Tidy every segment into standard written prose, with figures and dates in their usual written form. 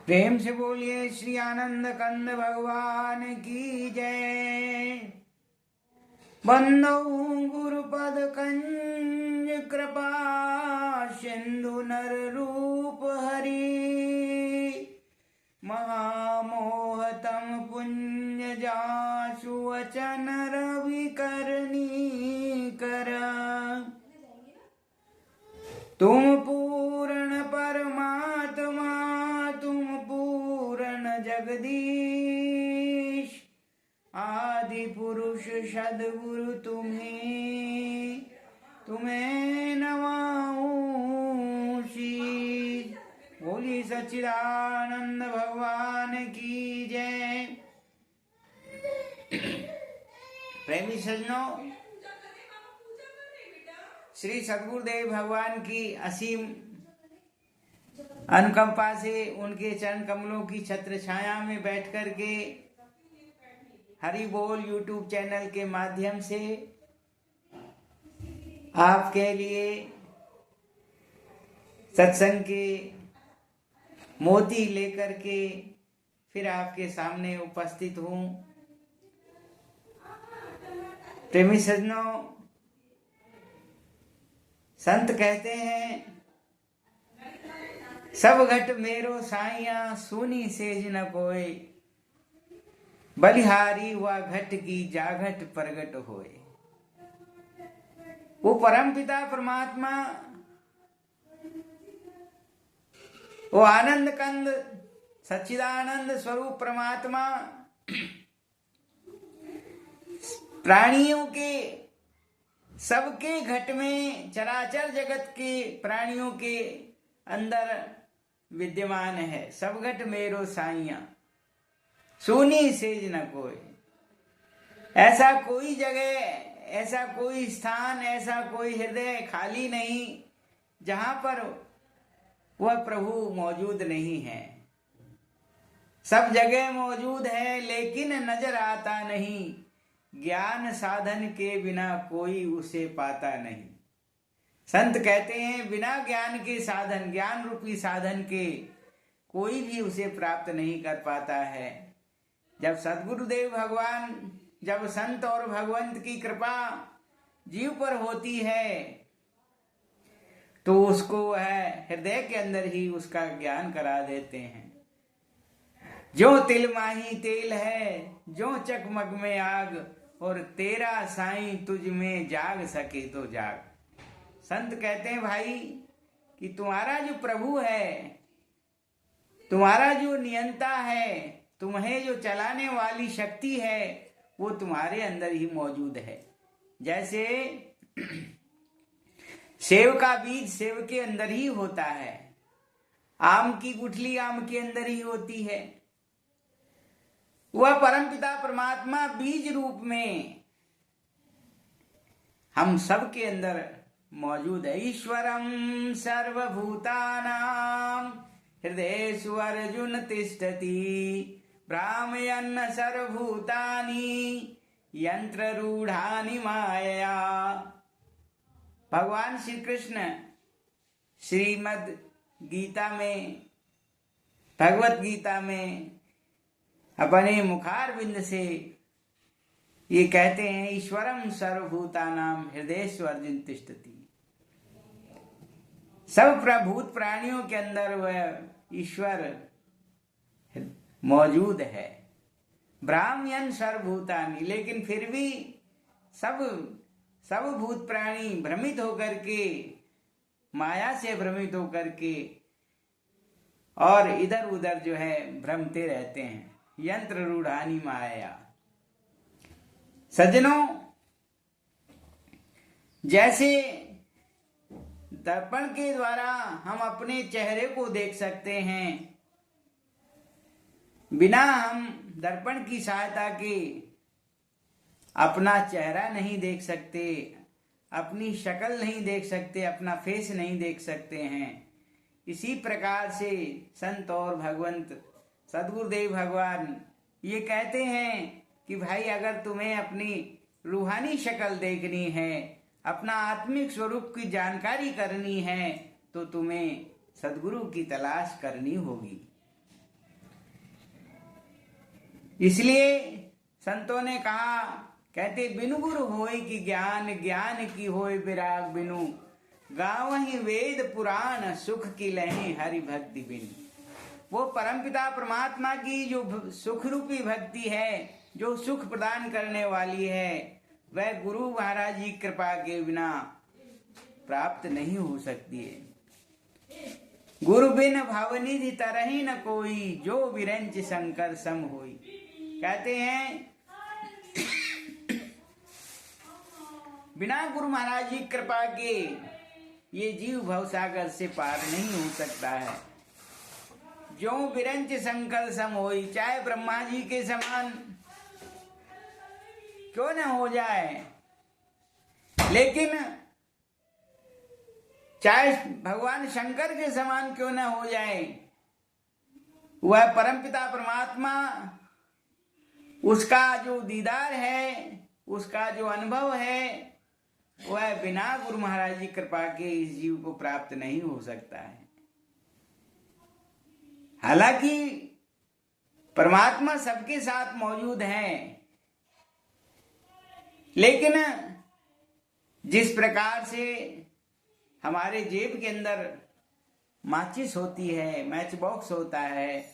प्रेम से बोलिए श्री आनंद कंद भगवान की जय। बंदौ गुरुपद कंज कृपा सिंधु नर रूप हरि। महामोहतम पुण्य जासु वचन रवि करनी कर। तुम पूर्ण परमात्मा तुम पूर्ण जगदीश। आदि पुरुष सद्गुरु तुम्हें नमाऊं शीश। बोली सच्चिदानंद भगवान की जय। प्रेमी सज्जनों, श्री सद्गुरुदेव भगवान की असीम अनुकंपा से उनके चरण कमलों की छत्र छाया में बैठ कर के हरि बोल यूट्यूब चैनल के माध्यम से आपके लिए सत्संग के मोती लेकर के फिर आपके सामने उपस्थित हूँ। प्रेमी सज्जनों, संत कहते हैं सब घट मेरो साइया सूनी सेज न कोय। बलिहारी व घट की जाघट प्रगट होए। वो परम पिता परमात्मा, वो आनंद कंद सच्चिदानंद स्वरूप परमात्मा प्राणियों के सबके घट में चराचर जगत के प्राणियों के अंदर विद्यमान है। सब घट मेरो साइया सूनी सेज न कोई। ऐसा कोई जगह, ऐसा कोई स्थान, ऐसा कोई हृदय खाली नहीं जहां पर वह प्रभु मौजूद नहीं है। सब जगह मौजूद है लेकिन नजर आता नहीं। ज्ञान साधन के बिना कोई उसे पाता नहीं। संत कहते हैं बिना ज्ञान के साधन, ज्ञान रूपी साधन के कोई भी उसे प्राप्त नहीं कर पाता है। जब सद्गुरुदेव भगवान, जब संत और भगवंत की कृपा जीव पर होती है तो उसको वह हृदय के अंदर ही उसका ज्ञान करा देते हैं। जो तिल माही तेल है, जो चकमक में आग, और तेरा साईं तुझ में जाग सके तो जाग। संत कहते हैं भाई कि तुम्हारा जो प्रभु है, तुम्हारा जो नियंता है, तुम्हें जो चलाने वाली शक्ति है, वो तुम्हारे अंदर ही मौजूद है। जैसे सेव का बीज सेव के अंदर ही होता है, आम की गुठली आम के अंदर ही होती है। वह परमपिता परमात्मा बीज रूप में हम सब के अंदर मौजूद है। ईश्वरम सर्वभूतानां हृदयेषु अर्जुन तिष्ठति। भ्रामयन् सर्वभूतानि यंत्र रूढ़ानि मायया। भगवान श्री कृष्ण श्रीमद् गीता में, भगवत गीता में अपने मुखारविंद से ये कहते हैं ईश्वरम सर्वभूतानां हृदयेषु अर्जुन तिष्ठति। सब प्रभूत प्राणियों के अंदर वह ईश्वर मौजूद है। ब्राह्मण सर्वभूतानि, लेकिन फिर भी सब भूत प्राणी भ्रमित होकर के, माया से भ्रमित होकर के और इधर उधर जो है भ्रमते रहते हैं। यंत्र रूढ़ानी माया। सज्जनों, जैसे दर्पण के द्वारा हम अपने चेहरे को देख सकते हैं, बिना हम दर्पण की सहायता के अपना चेहरा नहीं देख सकते, अपनी शक्ल नहीं देख सकते, अपना फेस नहीं देख सकते हैं। इसी प्रकार से संत और भगवंत सद्गुरुदेव भगवान ये कहते हैं कि भाई अगर तुम्हें अपनी रूहानी शक्ल देखनी है, अपना आत्मिक स्वरूप की जानकारी करनी है, तो तुम्हें सद्गुरु की तलाश करनी होगी। इसलिए संतों ने कहा, कहते बिनु गुरु होय कि ज्ञान, ज्ञान की होय विराग बिनु, गावहि वेद पुराण सुख की लही हरि भक्ति बिनु। वो परमपिता परमात्मा की जो सुख रूपी भक्ति है, जो सुख प्रदान करने वाली है, वह गुरु महाराज जी कृपा के बिना प्राप्त नहीं हो सकती है। गुरु बिन भवनिधि तरहि न कोई, जो विरंच शंकर सम होई। कहते हैं बिना गुरु महाराज जी कृपा के ये जीव भवसागर से पार नहीं हो सकता है। जो विरंच शंकर सम होई, चाहे ब्रह्मा जी के समान क्यों न हो जाए, लेकिन चाहे भगवान शंकर के समान क्यों न हो जाए, वह परमपिता परमात्मा, उसका जो दीदार है, उसका जो अनुभव है, वह बिना गुरु महाराज जी कृपा के इस जीव को प्राप्त नहीं हो सकता है। हालांकि परमात्मा सबके साथ मौजूद है, लेकिन जिस प्रकार से हमारे जेब के अंदर माचिस होती है, मैच बॉक्स होता है,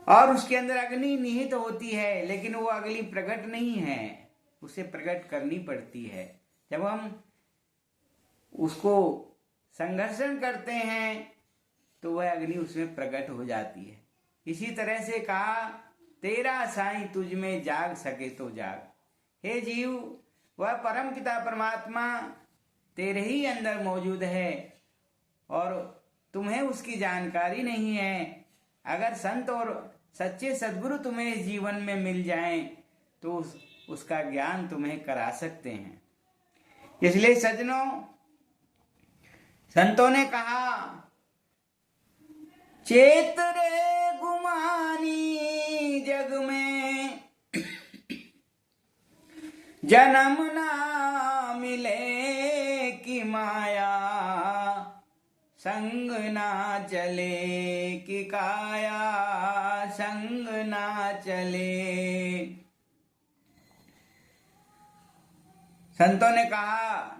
और उसके अंदर अग्नि निहित होती है, लेकिन वो अग्नि प्रकट नहीं है, उसे प्रकट करनी पड़ती है। जब हम उसको संघर्षण करते हैं तो वह अग्नि उसमें प्रकट हो जाती है। इसी तरह से कहा, तेरा साईं तुझ में जाग सके तो जाग। हे जीव, वह परम पिता परमात्मा तेरे ही अंदर मौजूद है और तुम्हें उसकी जानकारी नहीं है। अगर संत और सच्चे सद्गुरु तुम्हें इस जीवन में मिल जाएं तो उसका ज्ञान तुम्हें करा सकते हैं। इसलिए सज्जनों, संतों ने कहा, चेत रे गुमानी जग में, जन्म ना मिले कि माया, संग ना चले कि काया, संग ना चले। संतों ने कहा,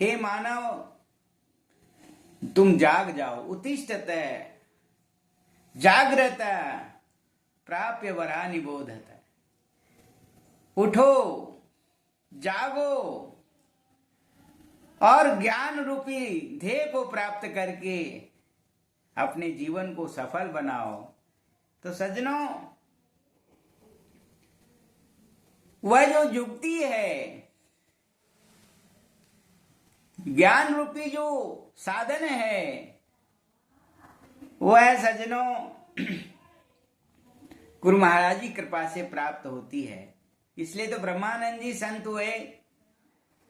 हे मानव, तुम जाग जाओ, उत्तिष्ठत जागृत प्राप्य वरा निबोधत। उठो, जागो और ज्ञान रूपी ध्येय को प्राप्त करके अपने जीवन को सफल बनाओ। तो सज्जनों, वह जो युक्ति है, ज्ञान रूपी जो साधन है, वह सज्जनों गुरु महाराज की कृपा से प्राप्त होती है। इसलिए तो ब्रह्मानंद जी संत हुए,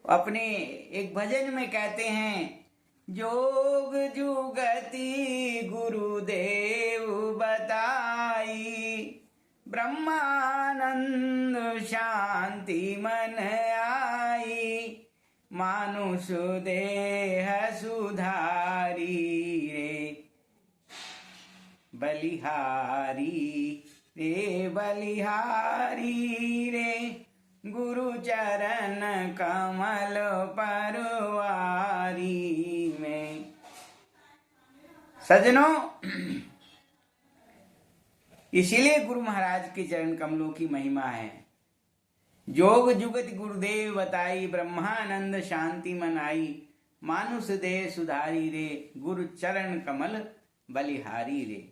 अपने एक भजन में कहते हैं, जोग जुगति गुरुदेव बताई, ब्रह्मानंद शांति मन आई, मानुष देह सुधारी रे बलिहारी रे बलिहारी रे, गुरु चरण कमल परवारी में। सज्जनों, इसीलिए गुरु महाराज के चरण कमलों की महिमा है। जोग जुगत गुरुदेव बताई, ब्रह्मानंद शांति मनाई, मानुष देह सुधारी रे, गुरु चरण कमल बलिहारी रे।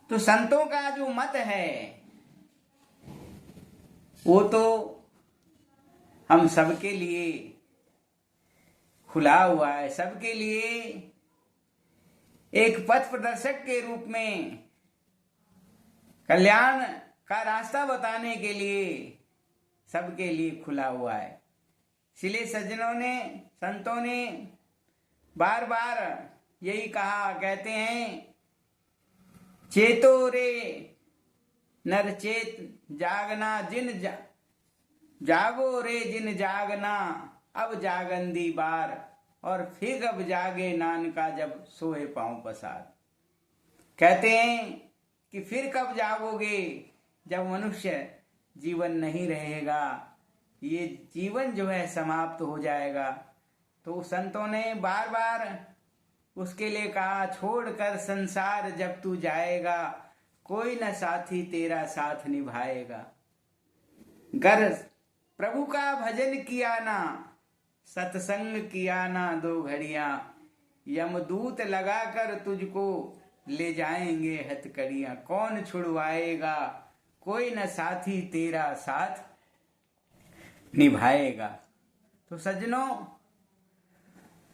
तो संतों का जो मत है वो तो हम सबके लिए खुला हुआ है, सबके लिए एक पथ प्रदर्शक के रूप में कल्याण का रास्ता बताने के लिए सबके लिए खुला हुआ है। इसलिए सज्जनों ने, संतों ने बार बार यही कहा, कहते हैं, चेतो रे नर चेत जागना जिन जागो रे जिन जागना, अब जागंदी बार, और फिर अब जागे नानका जब सोए पांव पसार। कहते हैं कि फिर कब जागोगे, जब मनुष्य जीवन नहीं रहेगा, ये जीवन जो है समाप्त हो जाएगा। तो संतों ने बार बार उसके लिए कहा, छोड़कर संसार जब तू जाएगा, कोई न साथी तेरा साथ निभाएगा। गर प्रभु का भजन किया ना, सत्संग किया ना 2 घड़ियां, यमदूत लगाकर तुझको ले जाएंगे हथकड़ियां। कौन छुड़वाएगा, कोई न साथी तेरा साथ निभाएगा। तो सज्जनों,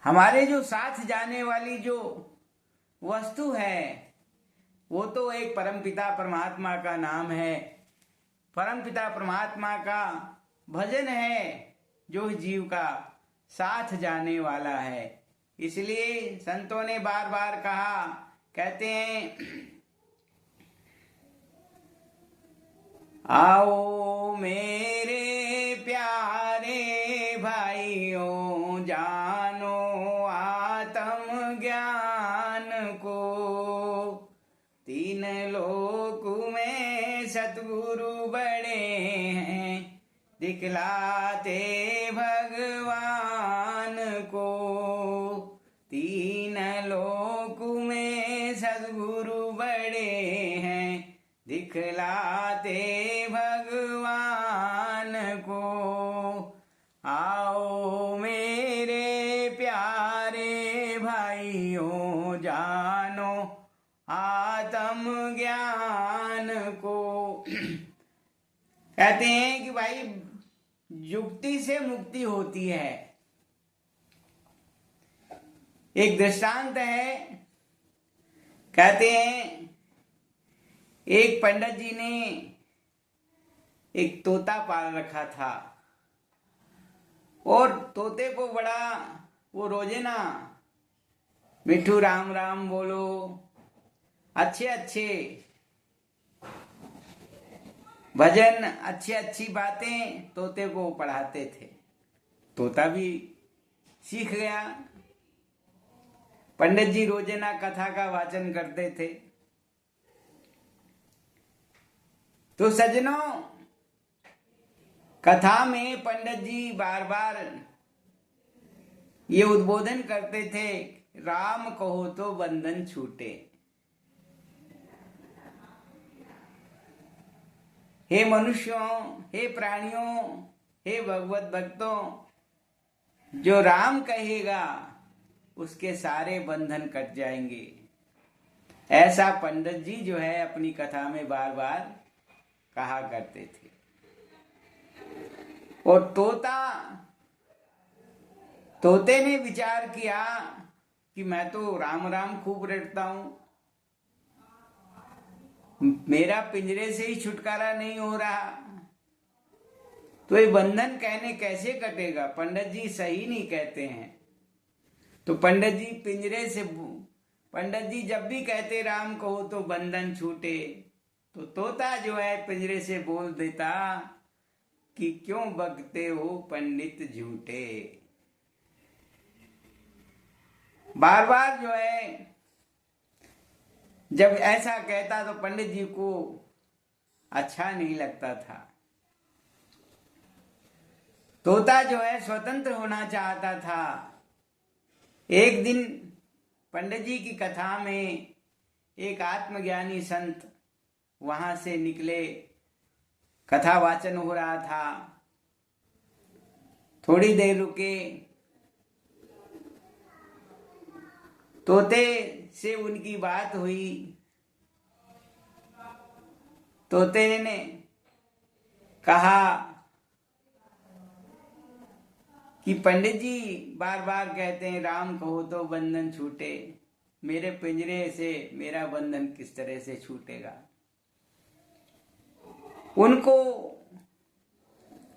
हमारे जो साथ जाने वाली जो वस्तु है, वो तो एक परमपिता परमात्मा का नाम है, परमपिता परमात्मा का भजन है, जो जीव का साथ जाने वाला है। इसलिए संतों ने बार बार कहा, कहते हैं, आओ मेरे प्यारे भाइयों, जानो आत्म ज्ञान को, 3 लोक में सतगुरु बड़े हैं, दिखलाते भगवान को। 3 लोक में सतगुरु बड़े हैं, दिखलाते भगवान को। आओ मेरे प्यारे भाइयों, जानो आत्म ज्ञान को। कहते हैं कि भाई, युक्ति से मुक्ति होती है। एक दृष्टांत है, कहते हैं, एक पंडित जी ने एक तोता पाल रखा था, और तोते को बड़ा वो रोजेना मिठू राम राम बोलो, अच्छे अच्छे भजन, अच्छी अच्छी बातें तोते को पढ़ाते थे। तोता भी सीख गया। पंडित जी रोजाना कथा का वाचन करते थे। तो सज्जनों, कथा में पंडित जी बार बार ये उद्बोधन करते थे, राम कहो तो बंधन छूटे। हे मनुष्यों, हे प्राणियों, हे भगवत भक्तों, जो राम कहेगा उसके सारे बंधन कट जाएंगे। ऐसा पंडित जी जो है अपनी कथा में बार बार कहा करते थे। और तोते ने विचार किया कि मैं तो राम राम खूब रटता हूं, मेरा पिंजरे से ही छुटकारा नहीं हो रहा, तो ये बंधन कहने कैसे कटेगा। पंडित जी सही नहीं कहते हैं। तो पंडित जी जब भी कहते राम कहो तो बंधन छूटे, तो तोता जो है पिंजरे से बोल देता कि क्यों बकते हो पंडित झूठे। बार बार जो है जब ऐसा कहता तो पंडित जी को अच्छा नहीं लगता था। तोता जो है स्वतंत्र होना चाहता था। एक दिन पंडित जी की कथा में एक आत्मज्ञानी संत वहां से निकले, कथा वाचन हो रहा था। थोड़ी देर रुके, तोते से उनकी बात हुई। तोते ने कहा कि पंडित जी बार बार कहते हैं राम कहो तो बंधन छूटे, मेरे पिंजरे से मेरा बंधन किस तरह से छूटेगा। उनको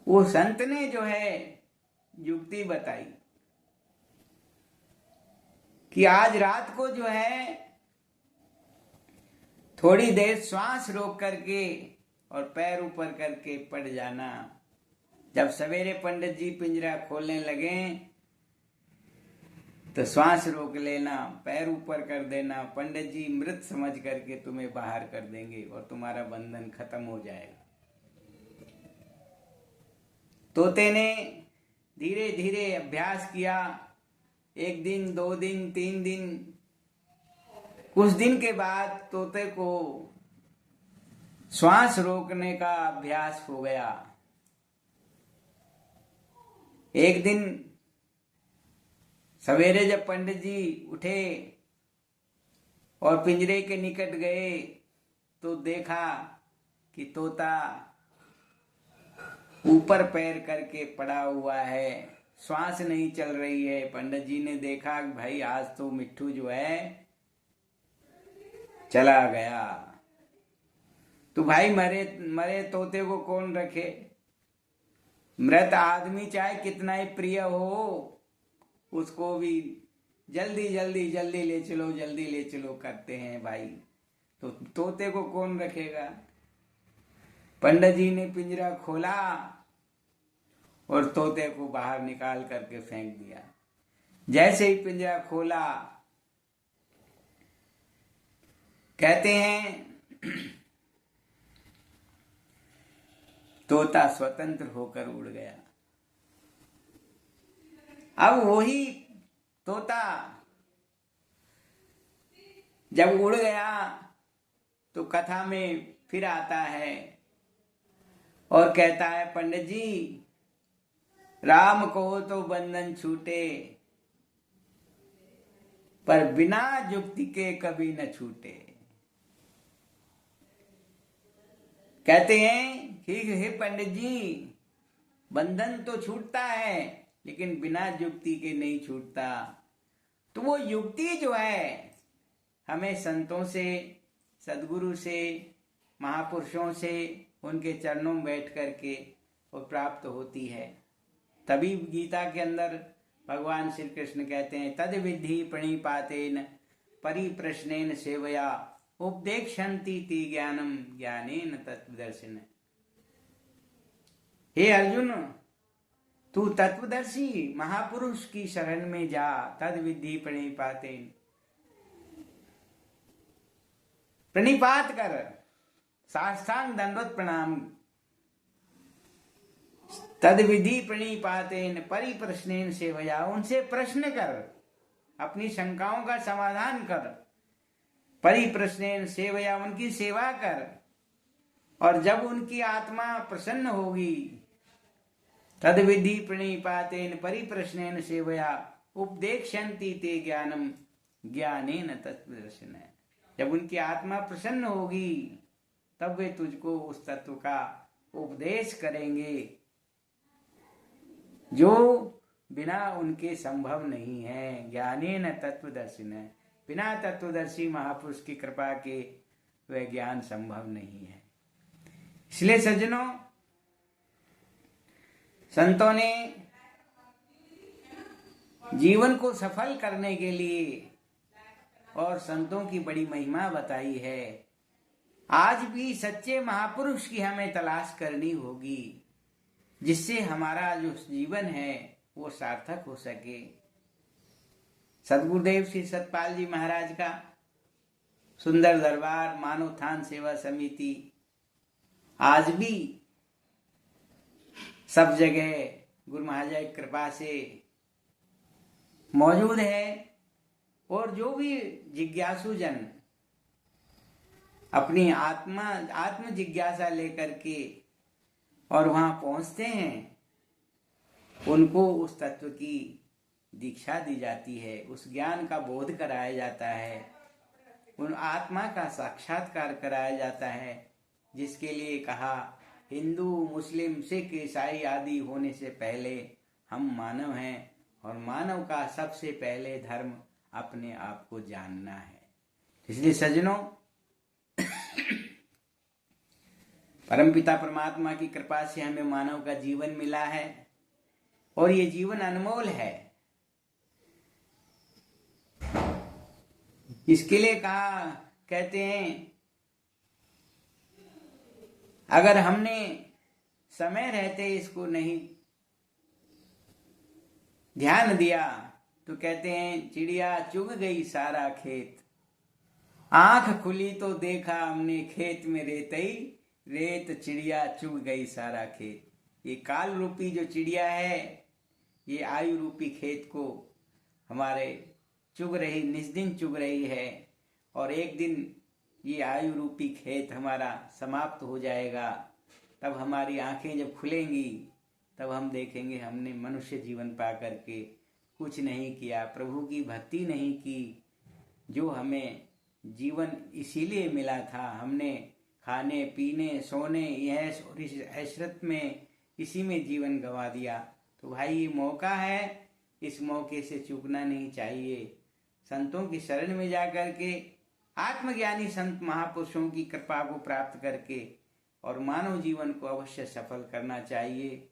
वो संत ने जो है युक्ति बताई कि आज रात को जो है थोड़ी देर श्वास रोक करके और पैर ऊपर करके पड़ जाना। जब सवेरे पंडित जी पिंजरा खोलने लगे तो श्वास रोक लेना, पैर ऊपर कर देना, पंडित जी मृत समझ करके तुम्हें बाहर कर देंगे और तुम्हारा बंधन खत्म हो जाएगा। तोते ने धीरे धीरे अभ्यास किया, 1 दिन 2 दिन 3 दिन, कुछ दिन के बाद तोते को श्वास रोकने का अभ्यास हो गया। एक दिन सवेरे जब पंडित जी उठे और पिंजरे के निकट गए तो देखा कि तोता ऊपर पैर करके पड़ा हुआ है, श्वास नहीं चल रही है। पंडित जी ने देखा कि भाई आज तो मिट्ठू जो है चला गया। तो भाई मरे तोते को कौन रखे? मृत आदमी चाहे कितना ही प्रिय हो, उसको भी जल्दी जल्दी जल्दी ले चलो, जल्दी ले चलो करते हैं भाई। तो तोते को कौन रखेगा? पंडित जी ने पिंजरा खोला और तोते को बाहर निकाल करके फेंक दिया। जैसे ही पिंजरा खोला, कहते हैं तोता स्वतंत्र होकर उड़ गया। अब वही तोता जब उड़ गया तो कथा में फिर आता है और कहता है, पंडित जी राम को तो बंधन छूटे, पर बिना जुक्ति के कभी न छूटे। कहते हैं कि हे पंडित जी, बंधन तो छूटता है लेकिन बिना युक्ति के नहीं छूटता। तो वो युक्ति जो है हमें संतों से, सदगुरु से, महापुरुषों से, उनके चरणों में बैठ करके वो प्राप्त होती है। तभी गीता के अंदर भगवान श्री कृष्ण कहते हैं, तद विद्धि प्रणिपातेन परिप्रश्नेन सेवया उपदेक्षन्ति ते ज्ञानम ज्ञानेन तत्वदर्शिन। हे अर्जुन, तू तत्वदर्शी महापुरुष की शरण में जा, तद विद्धि प्रणिपातेन, प्रणिपात कर, साष्टांग दंडवत प्रणाम। तद विधि प्रणिपातेन परिप्रश्नेन सेवया, उनसे प्रश्न कर, अपनी शंकाओं का समाधान कर। परिप्रश्नेन सेवया, उनकी सेवा कर। और जब उनकी आत्मा प्रसन्न होगी, तद विधि प्रणिपातेन परिप्रश्नेन सेवया उपदेक्षन्ति ते ज्ञानम ज्ञानेन तत्वदर्शिन। जब उनकी आत्मा प्रसन्न होगी तब वे तुझको उस तत्व का उपदेश करेंगे जो बिना उनके संभव नहीं है। ज्ञानेन तत्वदर्शिन, बिना तत्वदर्शी महापुरुष की कृपा के वह ज्ञान संभव नहीं है। इसलिए सज्जनों, संतों ने जीवन को सफल करने के लिए और संतों की बड़ी महिमा बताई है। आज भी सच्चे महापुरुष की हमें तलाश करनी होगी, जिससे हमारा जो जीवन है वो सार्थक हो सके। सदगुरुदेव श्री सतपाल जी महाराज का सुंदर दरबार मानवथान सेवा समिति आज भी सब जगह गुरु महाराज की कृपा से मौजूद है। और जो भी जिज्ञासु जन अपनी आत्म जिज्ञासा लेकर के और वहां पहुंचते हैं, उनको उस तत्व की दीक्षा दी जाती है, उस ज्ञान का बोध कराया जाता है, उन आत्मा का साक्षात्कार कराया जाता है, जिसके लिए कहा हिंदू, मुस्लिम, सिख, ईसाई आदि होने से पहले हम मानव हैं और मानव का सबसे पहले धर्म अपने आप को जानना है। इसलिए सज्जनों, परमपिता परमात्मा की कृपा से हमें मानव का जीवन मिला है और ये जीवन अनमोल है। इसके लिए कहते हैं, अगर हमने समय रहते इसको नहीं ध्यान दिया तो कहते हैं चिड़िया चुग गई सारा खेत। आंख खुली तो देखा हमने खेत में रेतई, रेत चिड़िया चुग गई सारा खेत। ये काल रूपी जो चिड़िया है, ये आयु रूपी खेत को हमारे चुग रही, निस्दिन चुग रही है। और एक दिन ये आयु रूपी खेत हमारा समाप्त हो जाएगा। तब हमारी आंखें जब खुलेंगी, तब हम देखेंगे हमने मनुष्य जीवन पा करके कुछ नहीं किया, प्रभु की भक्ति नहीं की। जो हमें जीवन इसीलिए मिला था, हमने खाने पीने सोने यह ऐशरत में इसी में जीवन गंवा दिया। तो भाई ये मौका है, इस मौके से चूकना नहीं चाहिए। संतों की शरण में जाकर के, आत्मज्ञानी संत महापुरुषों की कृपा को प्राप्त करके और मानव जीवन को अवश्य सफल करना चाहिए।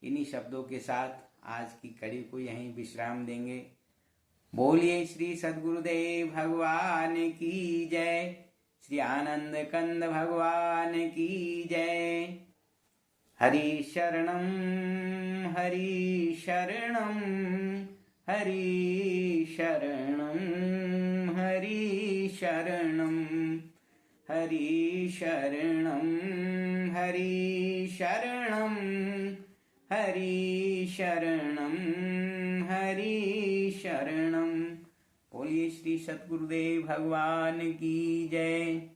इन्हीं शब्दों के साथ आज की कड़ी को यहीं विश्राम देंगे। बोलिए श्री सद्गुरुदेव भगवान की जय, श्री आनंद कंद भगवान की जय। हरि शरणम हरि शरणम हरि शरणम हरि शरणम हरि शरणम हरि शरणम हरि शरणम हरि शरणम। बोलिए श्री सद्गुरुदेव भगवान की जय।